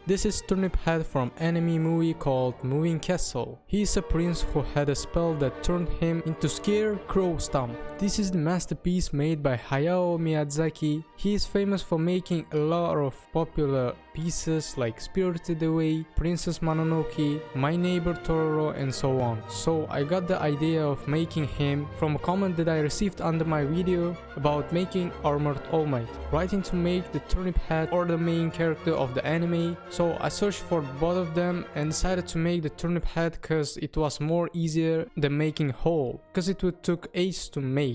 This is Turnip Head from anime movie called Moving Castle. He is a prince who had a spell that turned him into Scarecrow Stump. This is the masterpiece made by Hayao Miyazaki. He is famous for making a lot of popular pieces like Spirited Away, Princess Mononoke, My Neighbor Totoro, and so on. So I got the idea of making him from a comment that I received under my video about making Armored All Might, writing to make the Turnip Head or the main character of the anime. So I searched for both of them and decided to make the Turnip Head cause it was more easier than making Howl, cause it would took ages to make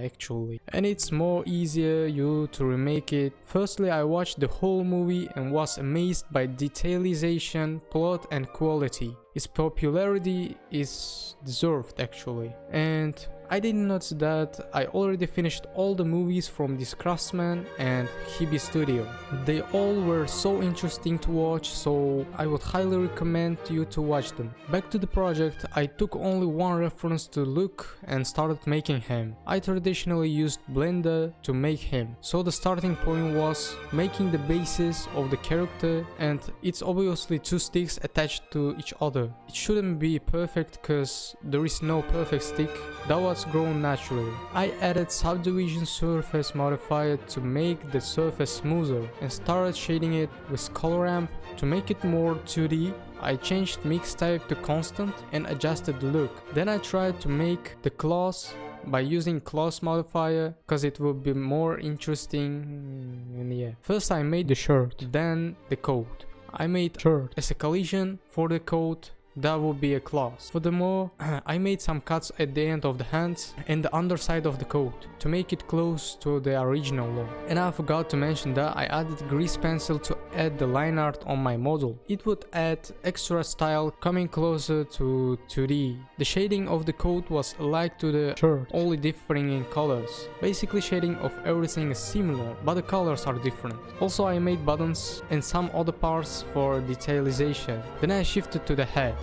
actually, and it's more easier to remake it. Firstly, I watched the whole movie and was amazed by detailization, plot and quality. Its popularity is deserved actually, and I didn't notice that I already finished all the movies from this craftsman and Hibi Studio. They all were so interesting to watch, so I would highly recommend you to watch them. Back to the project, I took only one reference to look and started making him. I traditionally used Blender to make him, so the starting point was making the basis of the character, and it's obviously two sticks attached to each other. It shouldn't be perfect cause there is no perfect stick, that was grown naturally. I added subdivision surface modifier to make the surface smoother and started shading it with color ramp to make it more 2D. I changed mix type to constant and adjusted the look. Then I tried to make the claws by using claws modifier cause it would be more interesting, and yeah. First I made the shirt, then the coat. I made shirt as a collision for the coat. That would be a class. Furthermore, I made some cuts at the end of the hands and the underside of the coat to make it close to the original look. And I forgot to mention that I added grease pencil to add the line art on my model. It would add extra style coming closer to 2D. The shading of the coat was alike to the shirt, only differing in colors. Basically shading of everything is similar, but the colors are different. Also I made buttons and some other parts for detailization. Then I shifted to the head.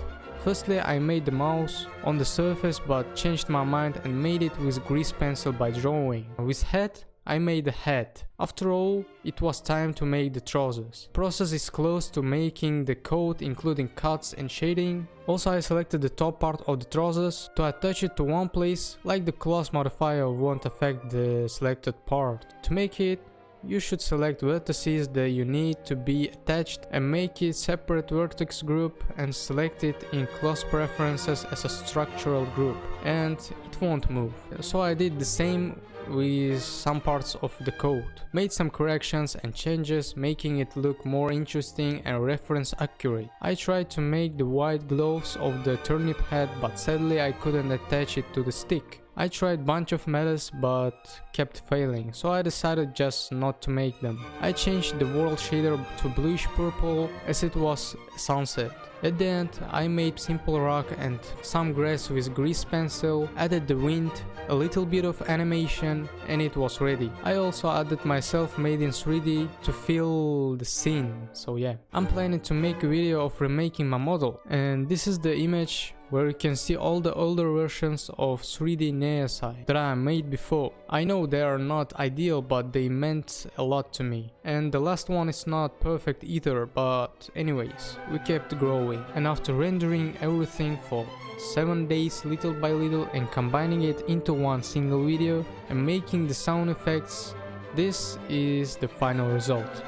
Firstly, I made the mouse on the surface but changed my mind and made it with grease pencil by drawing. With head, I made the head. After all, it was time to make the trousers. Process is close to making the coat, including cuts and shading. Also I selected the top part of the trousers to attach it to one place, like the class modifier won't affect the selected part. To make it, you should select vertices that you need to be attached and make it separate vertex group and select it in class preferences as a structural group, and it won't move. So I did the same with some parts of the code. Made some corrections and changes, making it look more interesting and reference accurate. I tried to make the white gloves of the Turnip Head, but sadly I couldn't attach it to the stick. I tried bunch of methods but kept failing, so I decided just not to make them. I changed the world shader to bluish purple as it was sunset. At the end I made simple rock and some grass with grease pencil, added the wind, a little bit of animation, and it was ready. I also added myself made in 3D to fill the scene, so yeah. I'm planning to make a video of remaking my model, and this is the image where you can see all the older versions of 3D Neousae that I made before. I know they are not ideal, but they meant a lot to me. And the last one is not perfect either, but anyways, we kept growing. And after rendering everything for 7 days little by little and combining it into one single video and making the sound effects, this is the final result.